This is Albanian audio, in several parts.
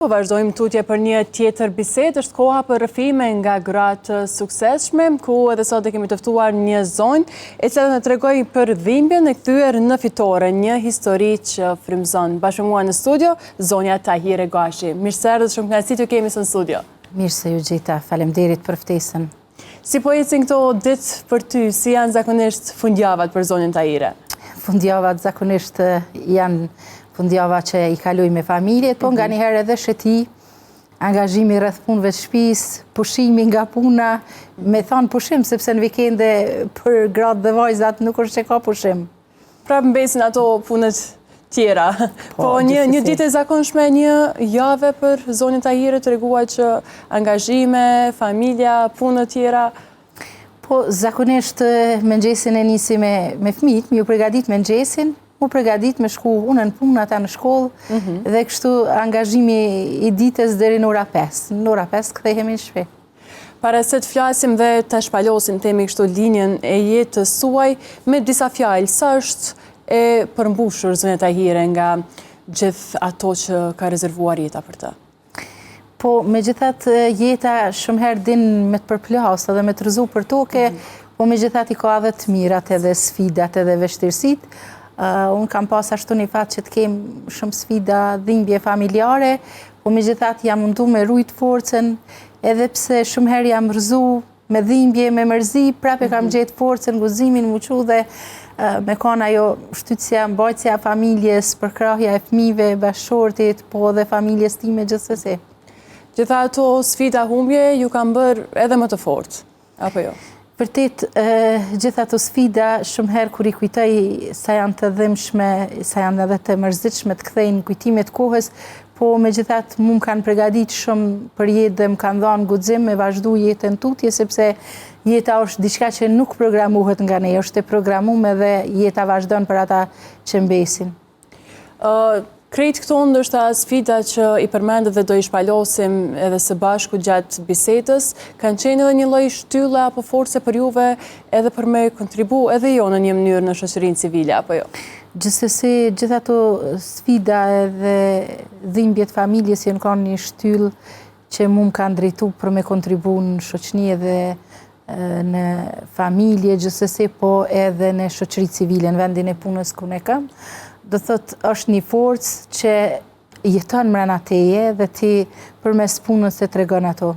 Po vazhdojmë tutje për një tjetër bisedë, është koha për rrëfime nga gratë suksesshme, ku edhe sot e kemi të ftuar një zonjë e cila na tregoj për dhimbjen e kthyer në fitore, një histori që frymëzon. Bashkë me mua në studio, zonja Tahire Gashi. Mirë se erdhët, shumë kënaqësi të kemi në studio. Mirë se ju gjeta, faleminderit për ftesën. Si po ecin këto ditë për ty, si janë zakonisht fundjavat për zonjën Tahire? Fundjavat zakonisht janë fundjava që i kaloj me familjet, po nga njëherë edhe shëti, angazhimi rreth punëve të shtëpisë, pushimi nga puna, me thonë pushim, sepse në vikende për gratë dhe vajzat nuk është që ka pushim. Pra mbesin ato punët tjera. Po një ditë e zakonshme, një jave për zonjën Tahire tregua që angazhime, familja, punët tjera. Po zakonisht mëngjesin e nisi me fëmijët, ju përgatit mëngjesin, u përgatit me shku unë në punë, ata në shkollë, dhe kështu angazhimi i ditës deri në ora 5. Në ora 5 kthehemi në shtëpi. Para se të flasim dhe të shpalosim temi kështu linjën e jetës suaj, me disa fjalë, sa është e përmbushur zonja Tahire nga gjithë ato që ka rezervuar jeta për të? Po, me gjithat jeta shumë herë din me të përplasë dhe me të rëzu për toke, po me gjithat i ka edhe të mirat edhe sfidat edhe vështirësit. Unë kam pas ashtu një fat që të kem shumë sfida, dhimbje familjare, po me gjithat jam mundu me rujt forcen, edhe pse shumë herë jam rëzu me dhimbje, me mërzi, prape kam gjetë forcen, guzimin, muqu dhe me kanë ajo shtytsja, mbajtja familjes, përkrahja e fëmijëve, bashkëshortit, po dhe familjes time gjithsesi. Gjitha ato sfida humbje ju kanë bërë edhe më të fortë, apo jo? Vërtet, gjitha ato sfida, shumë herë kur i kujtoj sa janë të dhëmshme, sa janë edhe të mërzitshme të kthejnë kujtimet kohës, po me gjithat mu më kanë pregadit shumë për jetë dhe më kanë dhanë guxim me vazhdu jetën tutje, sepse jeta është diçka që nuk programuhet nga ne, është e programuar dhe jeta vazhdon për ata që mbesin. Krejt këto ndoshta sfida që i përmendët dhe do i shpalosim edhe së bashku gjatë bisedës, kanë qenë edhe një lloj shtylle apo force për juve edhe për me kontribu edhe jo në një mënyrë në shoqërinë civile, apo jo? Gjithsesi, gjitha ato sfida edhe dhimbjet familjes janë kanë një shtyllë që mu më kanë drejtu për me kontribu në shoqëni edhe në familje, gjithsesi po edhe në shoqëri civile, në vendin e punës ku ne kam. Do thot është një forcë që jeton mbrana teje dhe ti përmes punës e tregon ato.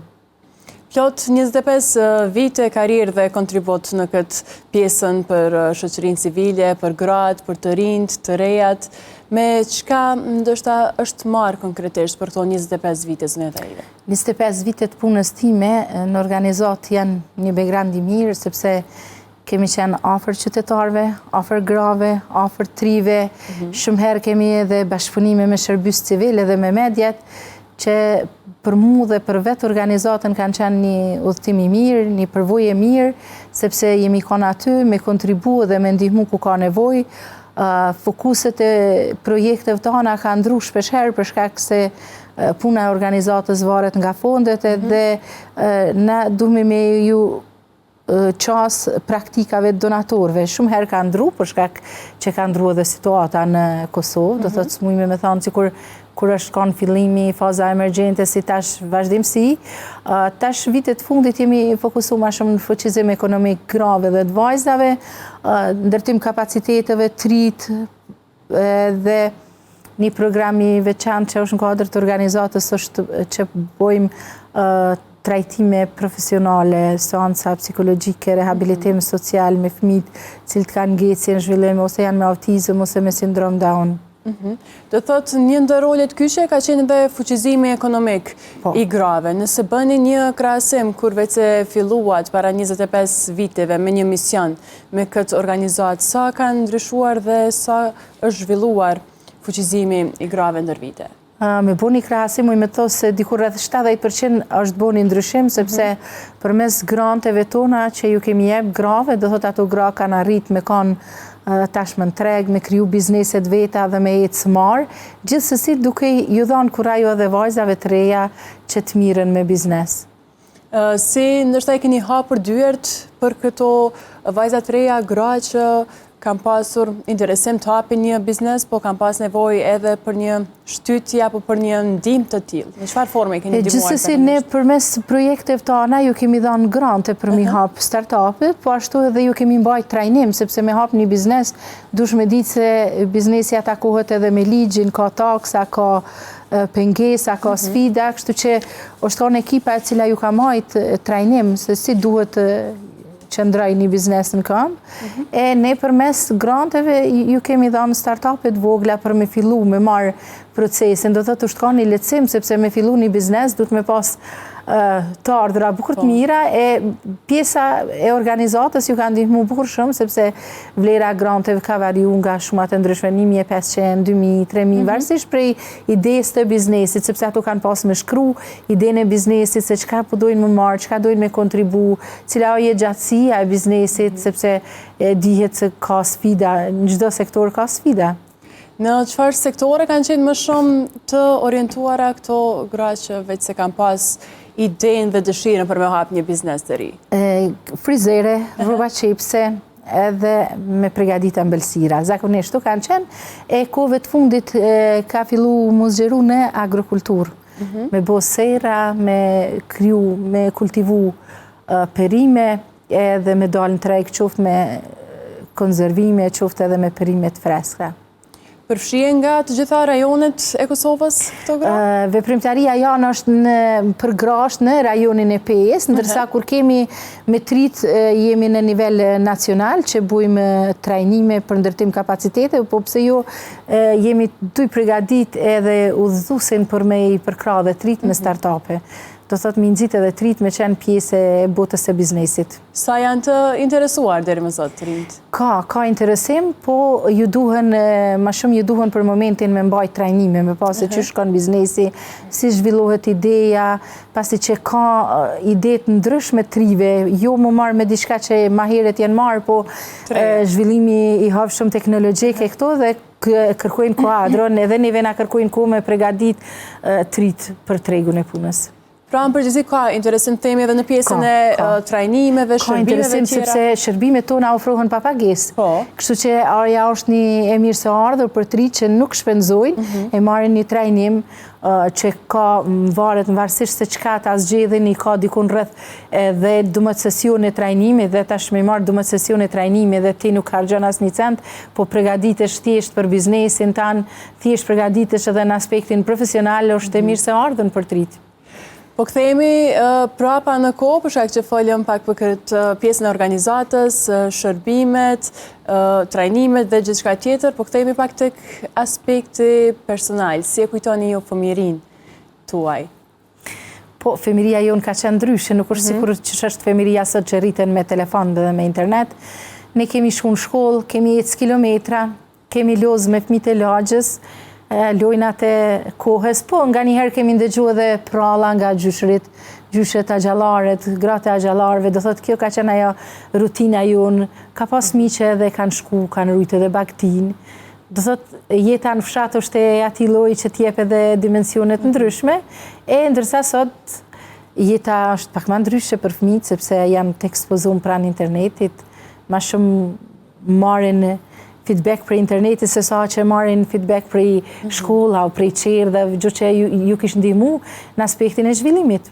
Plot 25 vite karrierë dhe kontribut në këtë pjesën për shoqërinë civile, për gratë, për të rinjt, të rejat, me çka ndoshta është marrë konkretisht për këto 25 vite zonja Tahire? 25 vite të punës time në organizat janë një background i mirë, sepse kemi qenë afër qytetarëve, afër grave, afër trive, shumë herë kemi edhe bashkëpunime me shërbys civil edhe me mediat, që për mu dhe për vetë organizatën kanë qenë një udhëtim i mirë, një përvojë mirë, sepse jemi kanë aty me kontribu dhe me ndihmu ku ka nevojë. Fokuset e projekteve tona ka ndru shpeshherë për shkak se puna e organizatës varet nga fondet dhe na duhemi me ju qas praktikave donatorve. Shumë herë ka ndru, për shkak që ka ndru edhe situata në Kosovë, do thotë smujme me thonë që kur është kanë fillimi, faza emergjente, si tash vazhdimsi, tash vitet fundit jemi fokusu ma shumë në fuqizim ekonomik grave dhe të vajzave, ndërtim kapaciteteve, trit dhe një program i veçantë që është në kuadër të organizatës është që bojmë trajtime profesionale, seanca psikologjike, rehabilitim social me fëmijët cilët kanë ngecje në zhvillim, ose janë me autizëm, ose me sindrom Down. Do thotë një ndër rolet kyçe ka qenë dhe fuqizimi ekonomik i grave. Nëse bëni një krahasim kur vetë filluat para 25 viteve me një mision me këtë organizatë, sa ka ndryshuar dhe sa është zhvilluar fuqizimi i grave ndër vite? Me bo një krahasim, me thosë se dikur rreth 70% është bo një ndryshim, sepse përmes granteve tona që ju kemi jep grave, do thot ato gra kanë arrit me kanë tashmë në treg, me kriju bizneset veta dhe me jetë smar, gjithsesi duke ju dhanë kurajo dhe vajzave të reja që të miren me biznes. Si ndoshta e keni hapur dyert për këto vajzat të reja, gra që kam pasur interesim të hapi një biznes, po kam pas nevojë edhe për një shtytje apo për një ndihmë të tillë. Në çfarë forme keni ndihmuar? Gjithsesi ne përmes projekteve tona ju kemi dhënë grante për mi hap startup-et, po ashtu edhe ju kemi mbajt trajnim, sepse me hap një biznes dush me ditë se biznesi atakohet edhe me ligjin, ka taksa, ka pengesa, ka sfida, kështu që është kanë ekipa e cila ju ka marrë trajnim se si duhet qëndroj një biznes në këmbë. E ne përmes granteve ju kemi dhënë startup-et vogla për me fillu, me marrë procesin. Do të është ka një lehtësim, sepse me fillu një biznes du të me pas të ardhra bukur të mira, e pjesa e organizatës ju ka ndihmu bukur shumë, sepse vlera granteve ka variu nga shumat e ndryshme, 1.500, 2.000, 3.000, varësisht prej idejës të biznesit, sepse ato kanë pas me shkru idejën e biznesit, se çka po dojnë më marrë, çka dojnë me kontribu, cila është gjatësia e biznesit, sepse dihet se ka sfida, në çdo sektor ka sfida. Në çfarë sektore kanë qenë më shumë të orientuara këto gra që veç se kanë pas idenë dhe dëshirën për me hapë një biznes të ri? Frizere, rroba qepse, edhe me pregadita mbëlsira. Zakonisht kanë qenë, e kove të fundit ka fillu mu zgjeru në agrokulturë. Me bo sera, me kryu, me kultivu perime, edhe me dalë në treg, qoftë me konzervime, qoftë edhe me perime të freska. Përfshien nga të gjitha rajonet e Kosovës këto gra? Veprimtaria janë është për gra është në rajonin e Pejës, ndërsa kur kemi me trit jemi në nivel nacional që bujmë trajnime për ndërtim kapacitete, po pse jo jemi të pregadit edhe udhëzuesin për me i përkra dhe trit me startupe. Do thot me nxit edhe trit me qenë pjesë e botës e biznesit. Sa janë të interesuar deri më sot të rinjt? Ka interesim, po ju duhen, ma shumë ju duhen për momentin me mbajt trajnime, me pasi që shkon biznesi, si zhvillohet ideja, pasi që ka idet ndryshme trive, jo më marrë me diçka që ma heret janë marrë, po zhvillimi i hapshëm teknologjike këto dhe kërkojnë kuadron, edhe neve na kërkojnë ku me pregadit trit për tregun e punës. Pra në përgjithësi ka interesim themi edhe në pjesën e trajnimeve, shërbimeve tjera? Ka interesim sepse shërbimet tona ofrohen pa pagesë. Kështu që ajo është një mirë së ardhur për trit që nuk shpenzojnë, e marrin një trajnim që ka varet në varësisht se çka ta zgjedhin, i ka dikun rreth edhe 12 sesione trajnimi dhe tash me marr 12 sesione trajnimi dhe ti nuk harxhon asnjë cent, po përgatitesh thjesht për biznesin tan, thjesht përgatitesh edhe në aspektin profesional, është e mirë së ardhur për trit. Po kthehemi prapa në kohë, për shkak që folëm pak për këtë pjesën e organizatës, shërbimet, trajnimet dhe gjithçka tjetër, po kthehemi pak tek aspekti personal. Si e kujtoni ju fëmijërinë tuaj? Po, fëmijëria jonë ka qenë ndryshe, nuk është sikur që është fëmijëria sot që rriten me telefon dhe me internet. Ne kemi shku në shkollë, kemi ecë kilometra, kemi lozë me fëmijët e lagjës, lojnat e kohës, po nga njëherë kemi ndëgju edhe pralla nga gjyshrit, gjyshet agjallaret, gratë e agjallarve, do thotë kjo ka qenë ajo rutina jonë, ka pas miqe edhe kanë shku, kanë rujtë edhe baktin, do thotë jeta në fshat është e ati loj që t'jep edhe dimensionet ndryshme, e ndërsa sot jeta është pak ma ndryshe për fëmijët, sepse janë të ekspozum pranë internetit, ma shumë marrin feedback për internetit se sa që marrin feedback për shkolla o për qerë dhe gjë që ju kishë ndihmu në aspektin e zhvillimit.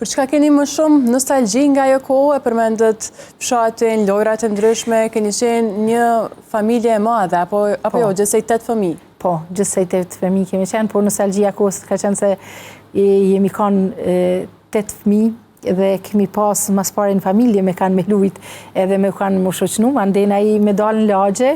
Për çka keni më shumë nostalgji nga ajo kohë, e përmendet fshatin, lojrat e ndryshme, keni qenë një familje e madhe, apo jo, gjithsej 8 fëmijë? Po, gjithsej 8 fëmijë kemi qenë, por nostalgjia kohës ka qenë se jemi kanë 8 fëmijë, dhe kemi pas mas pare në familje me kanë me lujt edhe me kanë më shoqnu, andena i me dalë në lagje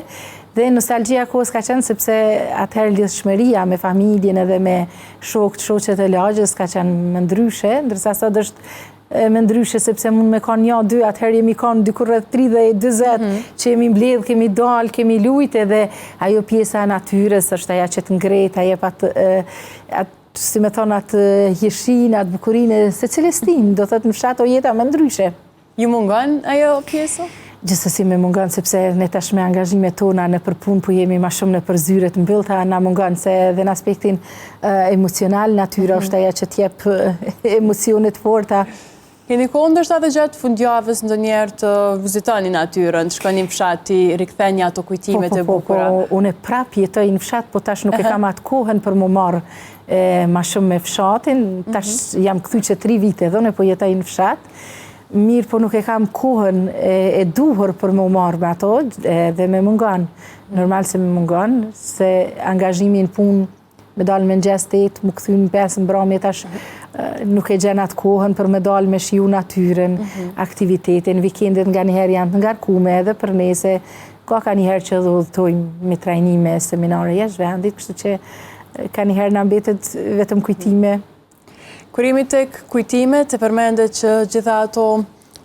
dhe nostalgjia kohës ka qenë sepse atëherë lidhshmëria me familjen edhe me shoqet e lagjës ka qenë më ndryshe, ndërsa sot është më ndryshe sepse mund me kanë një, dy, atëherë jemi kanë dikur rreth 30-40 që jemi mbledh, kemi dalë, kemi lujt edhe ajo pjesa e natyrës është aja që të ngret, ajo atë si me thonë atë jeshin, atë bukurinë se Celestin, do thëtë në fshat o jeta më ndryshe. Ju mungon ajo pjesë? Gjithsesi me mungon, sepse ne tash me angazhimet tona në përpun, po jemi ma shumë në përzyret mbyllta, na mungon se dhe në aspektin emocional, natyra është aja që t'jep emocionet forta. Keni kohë ndoshta edhe gjatë fundjavës ndonjëherë të vizitoni natyrën, të shkoni në fshat, të riktheni ato kujtimet e bukura? Unë prap jetoj në fshat, po tash nuk e kam atë kohën për më marrë ma shumë me fshatin. Tash jam kthy që 3 vite edhe unë po jetoj në fshat. Mirë, po nuk e kam kohën e duhur për më marrë me ato dhe me mungon. Normal se me mungon, se angazhimi në punë me dalë me mëngjes 8, më kthy në 5 mbrëmje tash nuk e gjen atë kohën për me dalë me shiju natyrën, aktivitetin, vikendet nga njëherë janë të ngarkume edhe për nese, ka njëherë që dhe udhëtojmë me trajnime, seminare jashtë vendit, kështu që ka njëherë në mbetet vetëm kujtime. Kur jemi tek kujtimet, e përmendet që gjitha ato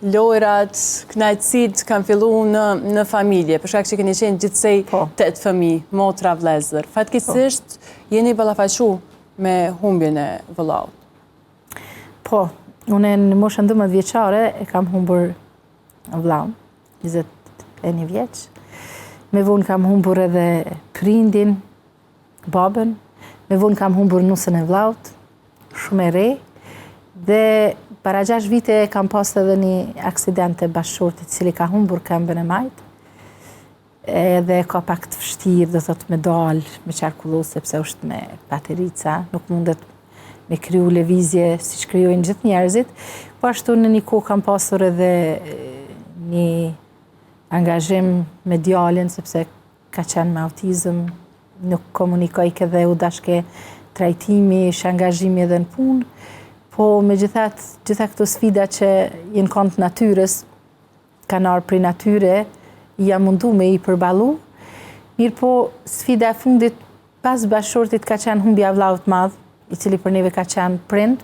lojrat, knajtësit kanë fillu në familje, për shkak që keni qenë gjithsej 8 fëmijë, motra, vëllezër. Fatkeqësisht jeni ballafaqu me humbjen e vëllaut. Po, unë në moshën 12 vjeçare e kam humbur vllaun, 21 vjeç. Me vonë kam humbur edhe prindin, babën, me vonë kam humbur nusën e vllaut, shumë e re, dhe para 6 vite kam pas edhe një aksident të bashkëshortit cili ka humbur këmbën e majt, edhe ka pak të vështirë, do thot me dalë, me qarkullu, sepse është me baterica, nuk mundet me kriju lëvizje si që kryojnë gjithë njerëzit, po ashtu në një kohë kam pasur edhe një angazhim me djalin, sepse ka qenë me autizëm, nuk komunikoj edhe u dashke trajtimi, shangazhimi edhe në punë, po me gjitha këto sfida që jenë kont natyrës, kanë arë prej natyre, jam mundu me i përbalu. Mirë po, sfida e fundit pas bashkëshortit ka qenë humbja vllaut madh, i cili për neve ka qenë prind,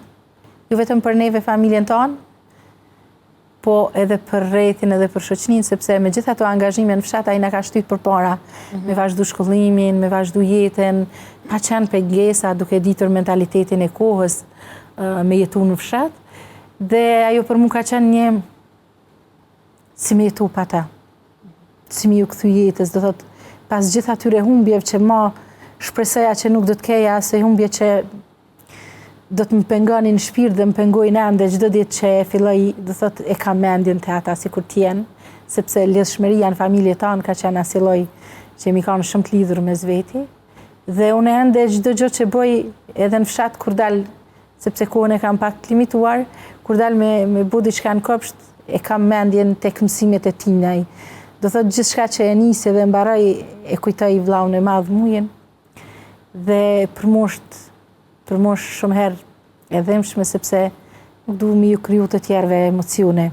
jo vetëm për neve familjen tonë, po edhe për rrethin edhe për shoqërinë, sepse me gjitha ato angazhime në fshat ai na ka shtyt përpara, me vazhdu shkollimin, me vazhdu jetën, pa qenë pengesa, duke ditur mentalitetin e kohës me jetu në fshat, dhe ajo për mu ka qenë një si me jetu pa ta, si me ju kthy jetës, do thot pas gjitha atyre humbjeve që ma shpresoja që nuk do të keja, se humbje që do të më pengonin në shpirt dhe më pengojnë ende çdo ditë që e filloj, do thot e kam mendjen të ata sikur t'jen, sepse lidhshmëria në familje tanë ka qenë asnjë lloj që mi kanë shumë të lidhur mes veti. Dhe unë ende çdo gjë që bëj edhe në fshat kur dal, sepse kohën e kam pak të limituar, kur dal me bu diçka në kopsht, e kam mendjen tek mësimet e tinaj. Do thot gjithçka që e nisi dhe mbaroj e kujtoj vllaun e madh mujen. Dhe për mosh shumë herë e dhemshme, sepse nuk du mi ju kriju të tjerve emocione,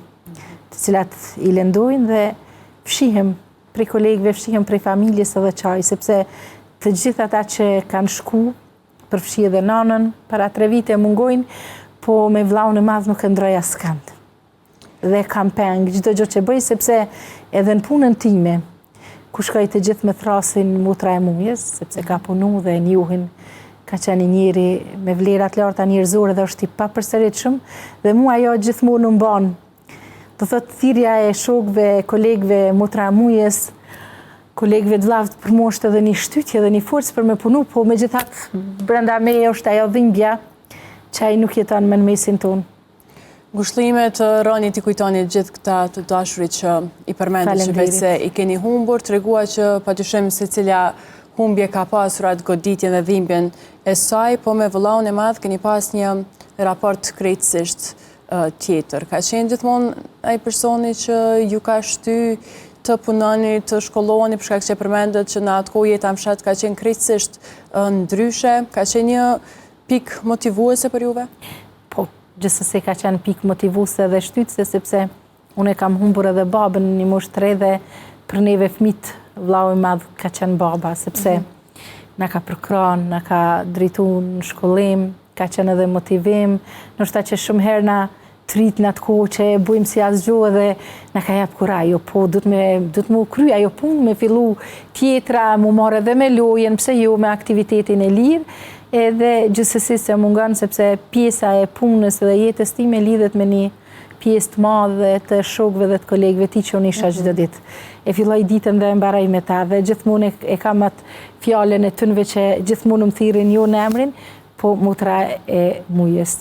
të cilat i lëndojnë dhe fshihem prej kolegëve, fshihem prej familjes edhe qaj, sepse të gjithë ata që kanë shku, përfshi edhe nanën, para 3 vite mungojnë, po me vllaun e madh nuk e ndroj askënd. Dhe kam peng çdo gjë që bëj, sepse edhe në punën time, ku shkoj të gjithë me thrasin motra e mujës, sepse ka punu dhe njohin, ka qenë njëri me vlerat larta njerëzore dhe është i papërsëritshëm, dhe mua ajo gjithmonë më mban. Do thot thirrja e shokëve, kolegëve, motra e mujës, kolegëve të vllavt për moshë edhe një shtytje dhe një forcë për me punu, po megjithatë brenda meje është ajo dhimbja që ai nuk jeton më në mesin tonë. Ngushëllimet Ronit i kujtoni gjithë këta të dashurit që i përmendet që vetë se i keni humbur, tregua që patyshim secila humbje ka pasur atë goditjen dhe dhimbjen e saj, po me vëllaun e madh keni pas një raport krejtësisht tjetër. Ka qenë gjithmonë ai personi që ju ka shty të punoni, të shkolloheni, për shkak që përmendet që në atë kohë jeta në fshat ka qenë krejtësisht ndryshe, ka qenë një pikë motivuese për juve? Po, gjithsesi ka qenë pikë motivuese dhe shtytëse, sepse unë kam humbur edhe babën një moshë 3 dhe për neve fëmijët vllau i madh ka qenë baba, sepse na ka përkran, na ka drejtu në shkollim, ka qenë edhe motivim, ndoshta që shumë herë na trit në atë kohë që bujmë si asgjë dhe na ka jap kuraj, po du të më kry ajo punë, me fillu tjetra, mu marrë edhe me lojen, pse jo me aktivitetin e lirë, edhe gjithsesi se mungon, sepse pjesa e punës dhe jetës time lidhet me një pjesë të madhe të shokëve dhe të kolegëve ti që unë isha çdo ditë. E filloj ditën dhe e mbaroj me ta dhe gjithmonë e kam atë fjalën e tynve që gjithmonë më thirrin jo në emrin, po motra e mujës.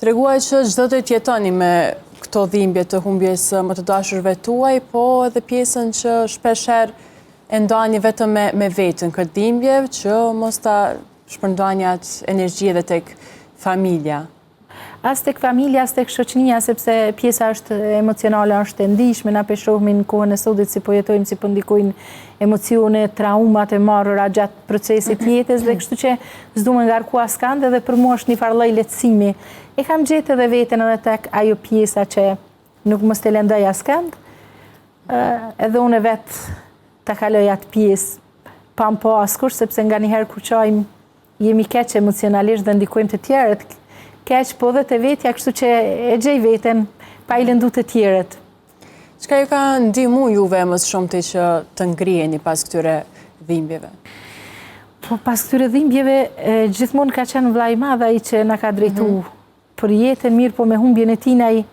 Treguaj që çdo të jetoni me këto dhimbje të humbjes më të dashurve tuaj, po edhe pjesën që shpeshherë e ndani vetëm me vetën këtë dhimbje, që mos ta shpërndani atë energji edhe tek familja. As tek familja, as tek shoqënia, sepse pjesa është emocionale, është e ndihshme, na peshohemi në kohën e sotit si po jetojmë, si po ndikojnë emocione, traumat e marrura gjatë procesit jetës, dhe kështu që s'du më ngarku askënd, dhe për mua është një farë lloj lehtësimi. E kam gjetë edhe veten edhe tek ajo pjesa që nuk mos të lëndoj askënd, edhe unë vetë ta kaloj atë pjesë pa më po askush, sepse nganjëherë kur çojmë jemi keq emocionalisht dhe ndikojmë të tjerët keq, po dhe të vetja, kështu që e gjej veten pa i lëndu të tjerët. Çka ju ka ndihmu juve më së shumti që të ngriheni pas këtyre dhimbjeve? Po pas këtyre dhimbjeve gjithmonë ka qenë vllai i madh ai që na ka drejtu për jetën mirë, po me humbjen e tinaj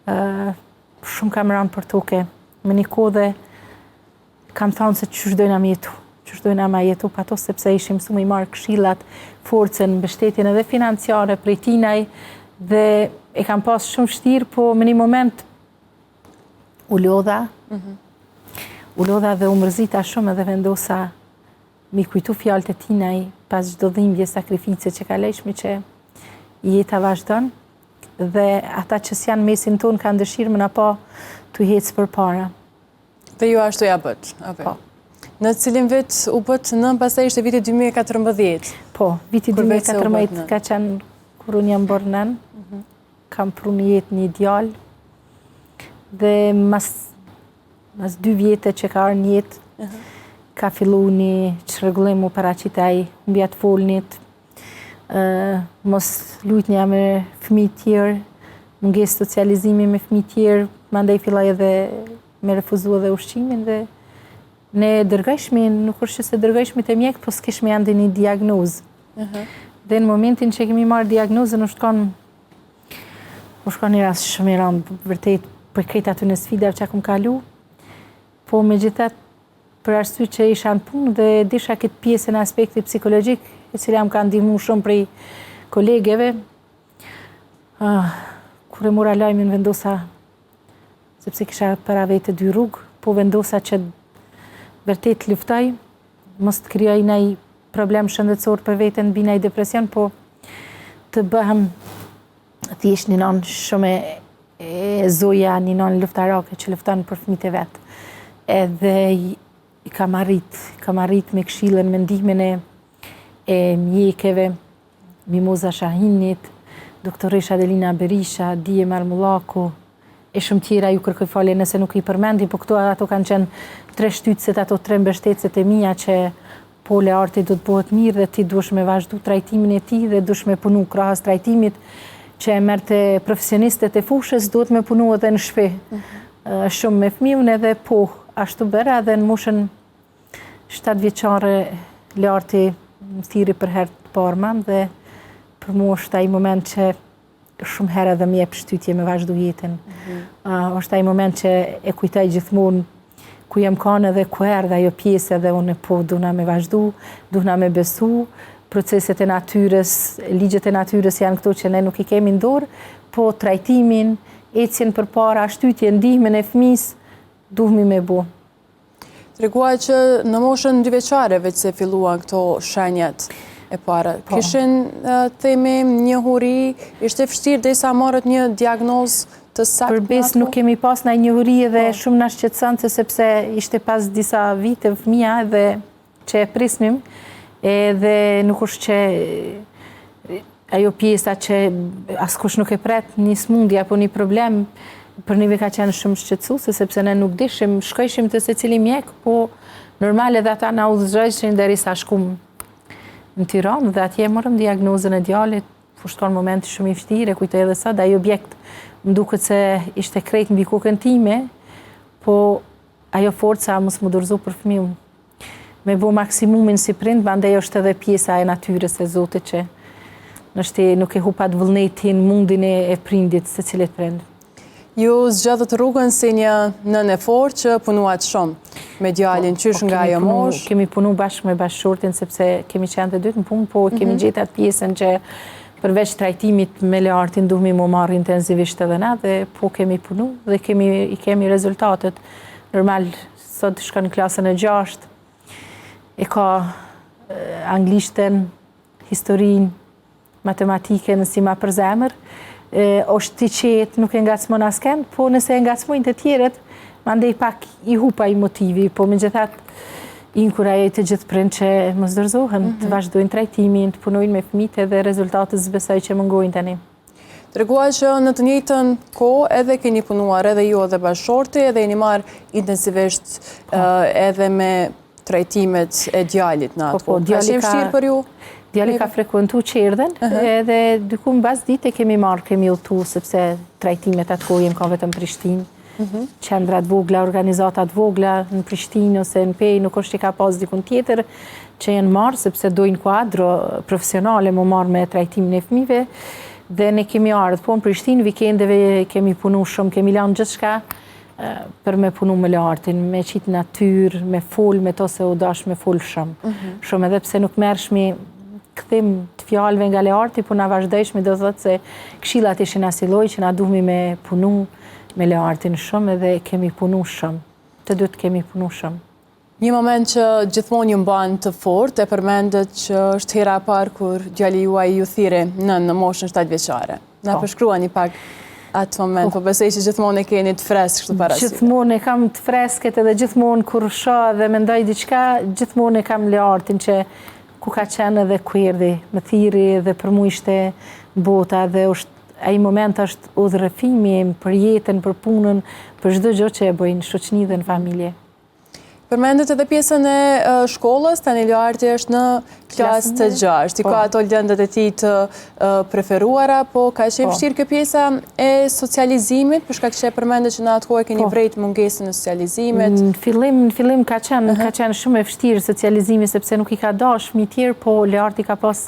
shumë kam rënë për toke. Me një kohë dhe kam thënë se ç'është dojna me jetu. Qështojna ma jetu pa to, sepse ishim su më i marrë këshillat, forcën, mbështetjen edhe financiare prej tinaj, dhe e kam pas shumë vështirë, po me një moment u lodha dhe u mërzita shumë edhe vendosa mi kujtu fjalët e tinaj pas çdo dhimbje, sakrifice që ka lejshmi që jeta vazhdon, dhe ata që s'janë mesin tonë kanë dëshirë më na pa t'u hecë përpara. Dhe ju ashtu ja bët? Po. Në cilin vit u bët nën, pastaj ishte viti 2014? Po, viti 2014 ka qenë kur unë jam bërë nën, kam pru një jetë një djalë, dhe mas 2 vjetë që ka arë një jetë, ka fillu një çrregullim u paraqitaj mbi atë folnit, mos lutnja me fëmijë tjerë, mungesë socializimi me fëmijë tjerë, mandej filloi edhe me refuzu edhe ushqimin, dhe ne dërgojshmi, nuk është që se dërgojshmi të mjek, po s'kishmi ende një diagnozë. Dhe në momentin që kemi marrë diagnozën, u shkon një rast shumë i rëndë, vërtet, për këtë aty në sfida që akum kalu, po me gjithat për arsye që isha në punë dhe disha këtë pjesën e aspektit psikologjik, e cila më ka ndihmu shumë prej kolegeve, kur e mora lajmin vendosa, sepse kisha para vete 2 rrugë, po vendosa që vërtet luftoj, mos të krijoj ndaj problem shëndetësor për veten, bi ndaj depresion, po të bëhem thjesht një nënë shumë e zoja, një nënë luftarake që lufton për fëmijët e vet. Edhe i kam arrit me këshillën, me ndihmën e mjekeve, Mimoza Shahinit, doktoresha Adelina Berisha, Dije Marmullaku, e shumë tjera ju kërkoj falje nëse nuk i përmendi, po këto ato kanë qenë 3 shtytëset, ato 3 mbështetëset e mia që po Learti do të bëhet mirë dhe ti duhesh me vazhdu trajtimin e tij dhe duhesh me punu krahas trajtimit që e merrte profesionistët e fushës, duhet me punu edhe në shtëpi. Shumë me fëmijën edhe po ashtu bëra, dhe në moshën 7 vjeçare Learti më thiri për herë të parë mam, dhe për mua është ai moment që shumë herë edhe më jep shtytje me vazhdu jetën. Është ai moment që e kujtoj gjithmonë ku jam kanë edhe ku erdha ajo pjesë, dhe unë po duna me vazhdu, duna me besu, proceset e natyrës, ligjet e natyrës janë këto që ne nuk i kemi në dorë, po trajtimin, ecjen përpara, shtytjen, ndihmën e fëmijës, duhemi me bu. Treguaj që në moshën 2 vjeçare veç se filluan këto shenjat e para. Kishin themi njohuri, ishte vështirë derisa marrët një diagnozë të saktë? Përbes nuk kemi pas ndaj njohuri, dhe shumë na shqetësonte sepse ishte pas disa vite fëmia dhe që e prisnim, edhe nuk është që ajo pjesa që askush nuk e pret, një smundje apo një problem, për neve ka qenë shumë shqetësuese, sepse ne nuk dishim, shkojshim të secili mjek, po normal edhe ata na udhëzojshin derisa shkum në Tiranë, dhe atje morëm diagnozën e djalit, po shkon momenti shumë i vështirë, kujtoj edhe sot, ai objekt më duket se ishte krejt mbi kokën time, po ajo forca mos më dorëzu për fëmijën. Me bo maksimumin si prind, mandej është edhe pjesa e natyrës e Zotit që nështë nuk e hupat vullnetin, mundin e prindit, se cilet prind. Ju zgjatët rrugën si një nën e fortë që punuat shumë me djalin, qysh nga ajo moshë? Kemi punu bashkë me bashkëshortin, sepse kemi qenë të dytë në punë, po kemi gjetë atë pjesën që përveç trajtimit me lartin duhemi mu marrë intenzivisht edhe na dhe po kemi punu dhe i kemi rezultatet. Normal, sot shkon në klasën e 6, e ka anglishten, historin, matematikën si ma për zemër, është i qetë, nuk e ngacmon asken, po nëse e ngacmojnë të tjeret, mandej pak i hupa i motivi, po me gjithat inkurajoj të gjithë prind që mos dorëzohen, të vazhdojnë trajtimin, të punojnë me fëmijët dhe rezultatet zbesoj që mëngojnë tani. Tregua që në të njëjtën kohë edhe keni punuar edhe ju edhe bashkëshorti, edhe jeni marrë intensivisht edhe me trajtimet e djalit në atë kohë. Ka qenë vështirë për ju? Djali ka frekuentu qerdhen, edhe dyku mbas dite kemi udhëtu, sepse trajtimet atë kohë jem ka vetëm Prishtinë. Qendrat vogla, organizatat vogla në Prishtinë ose në Pej, nuk është që ka pas dikun tjetër që jenë marrë, sepse dojnë kuadro profesionale më marrë me trajtimin e fëmijëve, dhe ne kemi ardhur po në Prishtinë, vikendeve kemi punu shumë, kemi lanë gjithçka për me punu me lartin, me qitë natyrë, me fol, me to se u dash me fol shumë. Shumë edhe pse nuk merrshmi këthim të fjalëve nga larti, po na vazhdojshmi do thotë se këshillat ishin asiloj që na duhemi me punu me lartin shumë edhe kemi punu shumë. Të dytë kemi punu shumë. Një moment që gjithmonë ju mban të fortë e përmendet që është hera e parë kur djali juaj ju thirrë në moshën 7 vjeçare. Na përshkruani pak atë moment, po besoj që gjithmonë e keni të freskët kështu para syve. Gjithmonë e kam të freskët edhe gjithmonë kur shoh dhe mendoj diçka, gjithmonë e kam lartin që ku ka qenë edhe ku erdhi, më thirrri dhe për mua ishte bota dhe ai moment është udhërrëfimi për jetën, për punën, për çdo gjë që e bëjnë shoqëni dhe në familje. Përmendet edhe pjesën e shkollës, tani Larti është në klasë të 6. I ka ato lëndet e tij të preferuara, po ka qenë vështirë kjo pjesa e socializimit, për shkak që përmendet që në atë kohë keni vrejt mungesën e socializimit. Në fillim ka qenë shumë e vështirë socializimi sepse nuk i ka dashur fëmijë tjerë, po Larti ka pas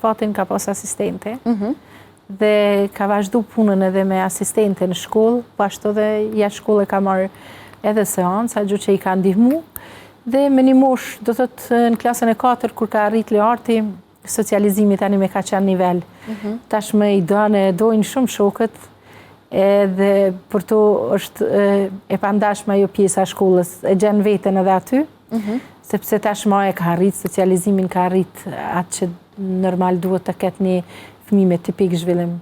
fatin ka pas asistente. Dhe ka vazhdu punën edhe me asistente në shkollë, po ashtu edhe jashtë shkollë ka marrë edhe seanca, gjë që i ka ndihmu, dhe me një mosh, do thotë në klasën e 4, kur ka arrit Larti, socializimi tani me ka qenë nivel. Tashmë i dojnë shumë shokët, edhe për to është e pandashme ajo pjesa shkollës, e gjenë veten edhe aty, sepse tashmë e ka arrit, socializimin ka arrit atë që normal duhet të ketë një fëmijë me tipik zhvillim.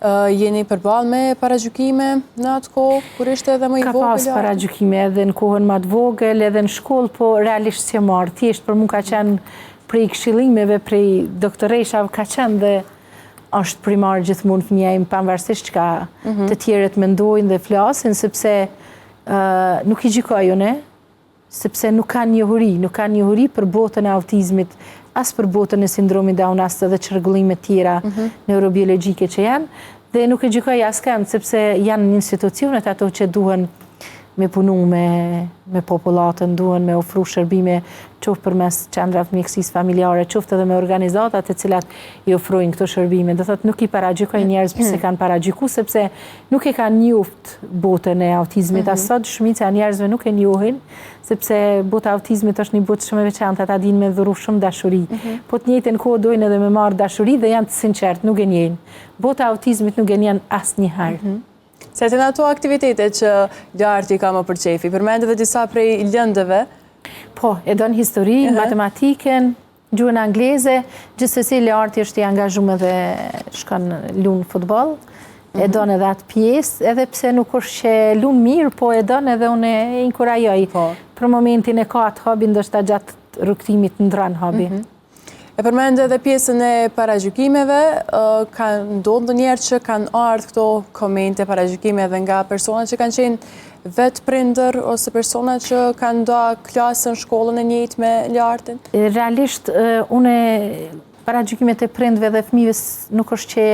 Jeni përballë me paragjykime në atë kohë, kur ishte edhe më i vogël? Ka pas paragjykime edhe në kohën më të vogël, edhe në shkollë, po realisht s'e marr. Thjesht për mua ka qenë prej këshillimeve, prej doktoreshave ka qenë dhe është primar gjithmonë fëmia im, pavarësisht çka të tjerët mendojnë dhe flasin, sepse nuk i gjykoj unë, sepse nuk kanë njohuri për botën e autizmit, as për botën e sindromit Down, as edhe çrregullime tjera neurobiologjike që janë, dhe nuk e gjykoj askënd, sepse janë institucionet ato që duhen me punu me popullatën, duhen me ofru shërbime qoftë përmes qendrave mjekësisë familjare, qoftë edhe me organizatat e cilat i ofrojnë këto shërbime. Do thotë nuk i paragjykoj njerëz pse kanë paragjykuar, sepse nuk e kanë njoft botën e autizmit. As sot shumica e njerëzve nuk e njohin, sepse bota e autizmit është një botë shumë e veçantë, ata dinë me dhuru shumë dashuri. Po të njëjtën kohë dojnë edhe me marrë dashuri dhe janë të sinqertë, nuk e njohin. Bota e autizmit nuk e njohin asnjëherë. Se të në ato aktivitete që Larti ka më përqefi, përmendet dhe disa prej lëndëve? Po, e donë histori, matematikën, gjuhën angleze, gjithsesi Larti është i angazhuar dhe shkon lunë futboll, e donë edhe atë pjesë, edhe pse nuk është që lunë mirë, po e donë edhe unë e inkurajoj. Për momentin e ka atë hobi, ndoshta gjatë rrugtimit ndran hobi. E përmendet edhe pjesën e paragjykimeve, ka ndodhur ndonjëherë që kanë ardhur këto komente paragjykime edhe nga persona që kanë qenë vetë prindër ose persona që kanë nda klasën, shkollën e njëjtë me Lartin? Realisht, unë paragjykimet e prindëve dhe fëmijëve nuk është që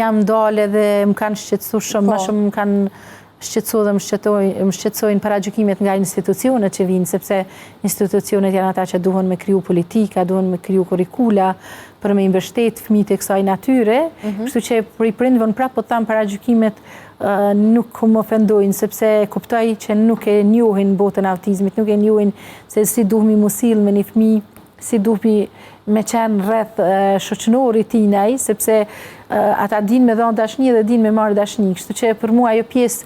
jam dalë dhe më kanë shqetësuar shumë, më shumë më kanë shqetësuar dhe më shqetësojnë paragjykimet nga institucionet që vinë, sepse institucionet janë ata që duhen me kriju politika, duhen me kriju kurrikula për me mbështet fëmijët e kësaj natyre, kështu që për i prindëve prapë po tham paragjykimet nuk më ofendojnë, sepse kuptoj që nuk e njohin botën e autizmit, nuk e njohin se si duhemi mu sill me një fëmijë si duhemi me qenë rreth shoqënori tinaj, sepse ata din me dhënë dashni dhe din me marrë dashni. Kështu që për mua ajo pjesë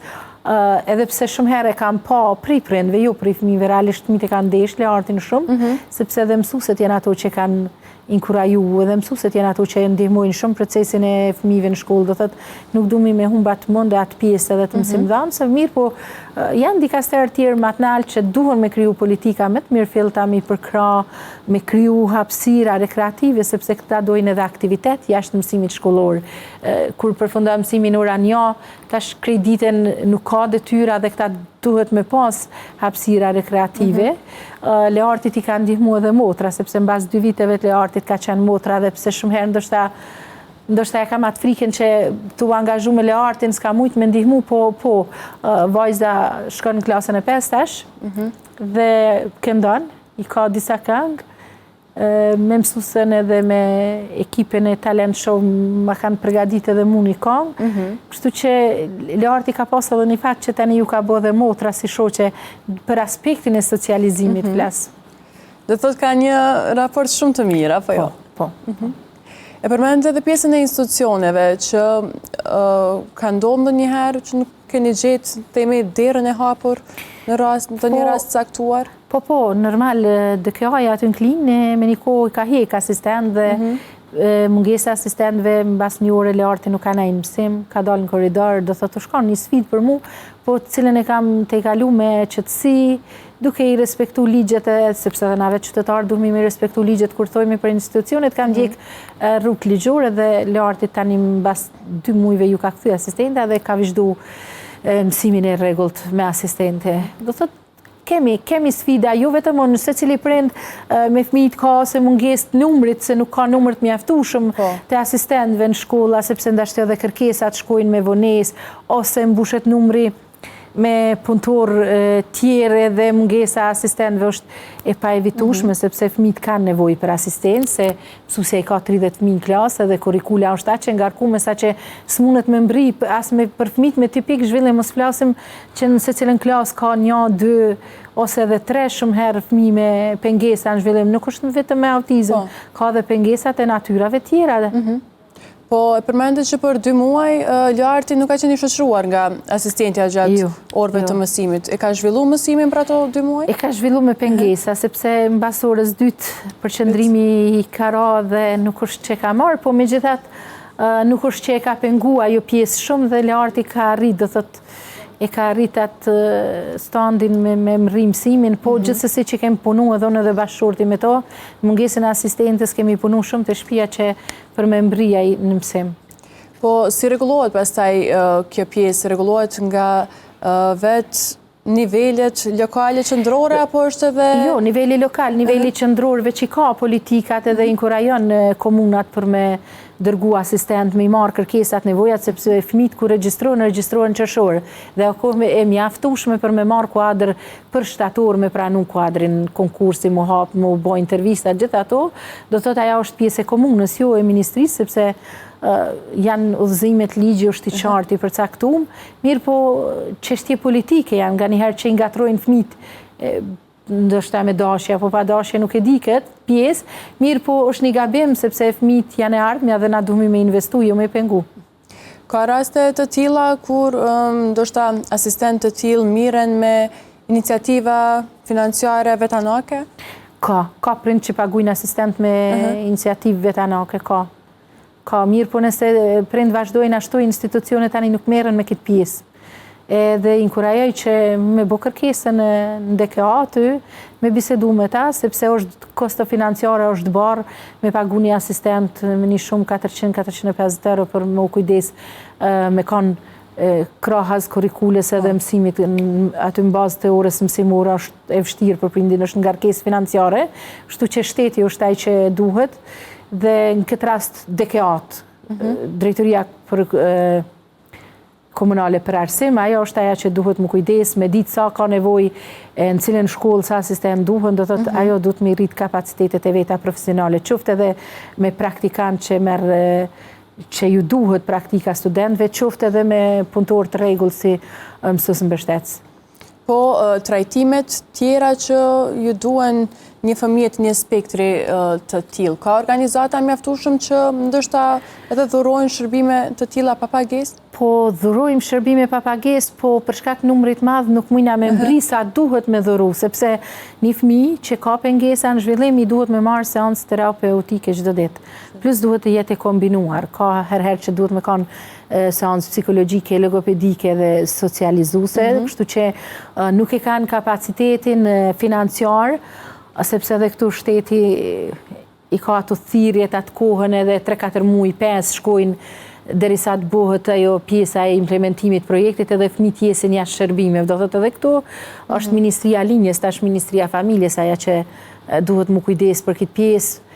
edhe pse shumë herë kam pa pri prindve, jo pri fëmijëve, realisht fëmijët e kanë ndeshë artin shumë, sepse edhe mësuesit janë ato që kanë inkuraju, edhe mësuesit janë ato që ndihmojnë shumë procesin e fëmijëve në shkollë, do thotë nuk duhemi me humba të mend atë pjesë edhe të mësimdhënësve, mirë, po janë dikaster tjerë matnal që duhen me kriju politika me të mirëfillta, me përkra, me kriju hapësira rekreative, sepse këta dojnë edhe aktivitet jashtë mësimit shkollor. Kur përfundon mësimin ora 1, tash krediten nuk ka detyra dhe këta duhet me pas hapësira rekreative. Leartit i ka ndihmu edhe motra, sepse mbas 2 viteve të Leartit ka qenë motra dhe pse shumë herë ndoshta e kam atë frikën që tu angazhu me Leartin, s'ka mujt me ndihmu, po vajza shkon në klasën e 5 tash, dhe këndon, i ka disa këngë, me mësusën edhe me ekipin e talent show ma kanë përgadit edhe mu një këngë, kështu që Learti ka pas edhe një fakt që tani ju ka bo dhe motra si shoqe për aspektin e socializimit flas. Dhe thot ka një raport shumë të mirë, apo jo? Po. E përmendë edhe pjesën e institucioneve që ka ndodhur ndonjëherë që nuk keni gjetë themi derën e hapur në një rast caktuar? Po, normal, DKA-ja aty në klinë me një kohë ka hek asistent dhe mungesa asistentëve mbas një ore Learti nuk ka nejnë mësim, ka dalë në korridor, do thotë shkon një sfidë për mu, po të cilën e kam te kalu me qëtësi, duke i respektu ligjet, sepse dhe na vetë qytetarë duhemi me respektu ligjet kur thojmë për institucionet, kam gjek rrugë ligjore dhe Learti tani mbas 2 muajve ju ka kthy asistenta dhe ka vazhdu mësimin e rregullt me asistente. Do thotë kemi sfida, jo vetëm nëse cili prind me fëmijët ka ose mungesë të numrit, se nuk ka numër të mjaftueshëm të asistentëve në shkolla, sepse ndashtë edhe kërkesat shkojnë me vonesë, ose mbushet numri me punëtor tjere dhe mungesa asistentëve është e pa evitueshme, sepse fëmijët kanë nevojë për asistencë, se mësuesja i ka 30 fëmijë në klasë dhe kurrikula është aq e ngarkuar sa që s'mundet me mbri as me për fëmijët me tipik zhvillim, mos flasim që në secilën klasë ka 1, 2 ose edhe 3 shumë herë fëmijë me pengesa në zhvillim, nuk është vetëm me autizëm, ka edhe pengesat e natyrave tjera. Po, e përmendet që për 2 muaj, Learti nuk ka qenë i shoqëruar nga asistentja gjatë orëve të mësimit. E ka zhvillu mësimin për ato 2 muaj? E ka zhvillu me pengesa, sepse mbas orës 2 përqëndrimi i ka ra dhe nuk është që ka marë, po me gjithat nuk është që e ka pengu ajo pjesë shumë dhe Learti ka rrit, do thot, e ka rrit atë standin me mësimin, po gjithsesi që kemi punu edhe unë edhe bashkëshorti me to, mungesën e asistentës kemi punu shumë të shtëpia që për me mbrija në mësim. Po, si rregullohet pastaj kjo pjesë? Rregullohet nga vetë nivelet lokale qendrore apo është edhe... Jo, niveli lokal, niveli qendror veç i ka politikat edhe inkurajon komunat për me dërgu asistent, me i marë kërkesat nevojat, sepse fëmijët ku regjistrohen qershor. Dhe ako e mjaftueshme për me marë kuadër për shtator, me pranu kuadrin konkursi, mu hap, mu bo intervista, gjithë ato, do të thotë aja është pjesë e komunës, jo e ministrisë, sepse janë udhëzimet ligji është i qartë i përcaktuar, mirë po çështje politike janë, nga njëherë që i ngatrojnë fëmijët, ndoshta me dashje apo pa dashje nuk e di këtë pjesë, mirë po është një gabim sepse fëmijët janë e ardhmja dhe na duhemi me investu, jo me pengu. Ka raste të tilla kur ndoshta asistentë të tillë miren me iniciativa financiare vetanake? Ka prind që paguajnë asistent me iniciativë vetanake, ka mirë, po nëse prind vazhdojnë ashtu, institucionet tani nuk merren me këtë pjesë. Dhe inkurajoj që me bo kërkesën në DKA aty, me bisedu me ta, sepse është kosto financiare është barë, me pagu një asistent me një shumë 400-450 euro për më kujdes me kanë krahas kurikules edhe mësimit aty në bazë të orës mësimore është e vështirë për prindin, është ngarkesë financiare, shtu që shteti është ai që duhet, dhe në këtë rast DKA-t, drejtoria për komunale për arsim, ajo është aja që duhet më kujdes, me ditë sa ka nevoj, në cilën shkollë sa sistem duhet, do thotë ajo duhet me rrit kapacitetet e veta profesionale, qoftë edhe me praktikant që ju duhet praktika studentëve, qoftë edhe me punëtor të rregull si mësues mbështetës. Po, trajtimet tjera që ju duhen një fëmijë të një spektri të tillë? Ka organizata mjaftueshëm që ndoshta edhe dhurojnë shërbime të tilla pa pagesë? Po dhurojmë shërbime pa pagesë, po për shkak numrit madh nuk mujna me mbri sa duhet me dhuru, sepse një fëmijë që ka pengesa në zhvillim i duhet me marrë seancë terapeutike çdo ditë. Plus duhet të jetë e kombinuar. Ka herë që duhet me kanë seancë psikologjike, logopedike dhe socializuese, kështu që nuk e kanë kapacitetin financiar, sepse edhe këtu shteti i ka ato thirrjet atë kohën edhe 3-4 muaj, 5 shkojnë derisa të bëhet ajo pjesa e implementimit projektit edhe fëmijët jesin jashtë shërbimeve. Do thotë edhe këtu është Ministria e Linjës, tash Ministria e Familjes ajo që duhet mu kujdes për këtë pjesë,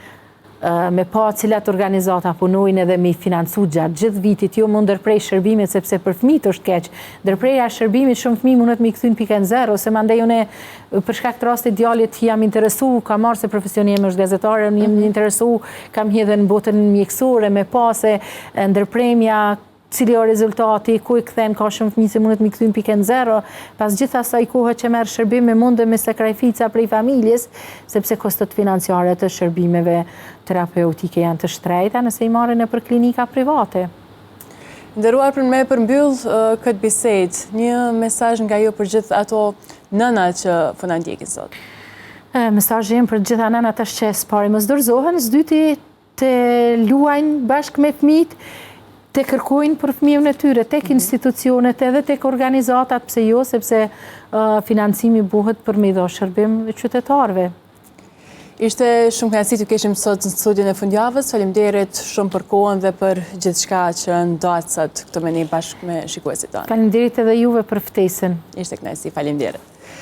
me pa cilat organizata punojnë edhe me financu gjatë gjithë vitit, jo mund ndërprej shërbimet sepse për fëmijët është keq. Ndërpreja shërbimit shumë fëmijë mundet me i kthyn pikën zero, se mandej unë për shkak të rastit djalit jam interesu, kam marrë se profesioni im është gazetare, jam interesu, kam hedhur në botën mjekësore me pa se ndërpremja cili o rezultati, ku i kthen, ka shumë fëmijë se mundet me kthyn pikën zero, pas gjithë asaj kohë që merr shërbime munde me sakrifica prej familjes, sepse kostot financiare të shërbimeve terapeutike janë të shtrejta nëse i marrin nëpër klinika private. Nderuar për me përmbyll këtë bisedë, një mesazh nga ju për gjithë ato nëna që po na ndjekin sot. Mesazhi im për të gjitha nënat është që s'pari mos dorëzohen, s'dyti të luajnë bashkë me fëmijët, të kërkojnë për fëmijën e tyre, tek institucionet edhe tek organizatat, pse jo, sepse financimi buhet për me i dhënë shërbim qytetarëve. Ishte shumë kënaqësi të kishim sot në studion e fundjavës. Faleminderit shumë për kohën dhe për gjithçka që ndacët këtu me ne bashkë me shikuesit tanë. Faleminderit edhe juve për ftesën. Ishte kënaqësi, faleminderit.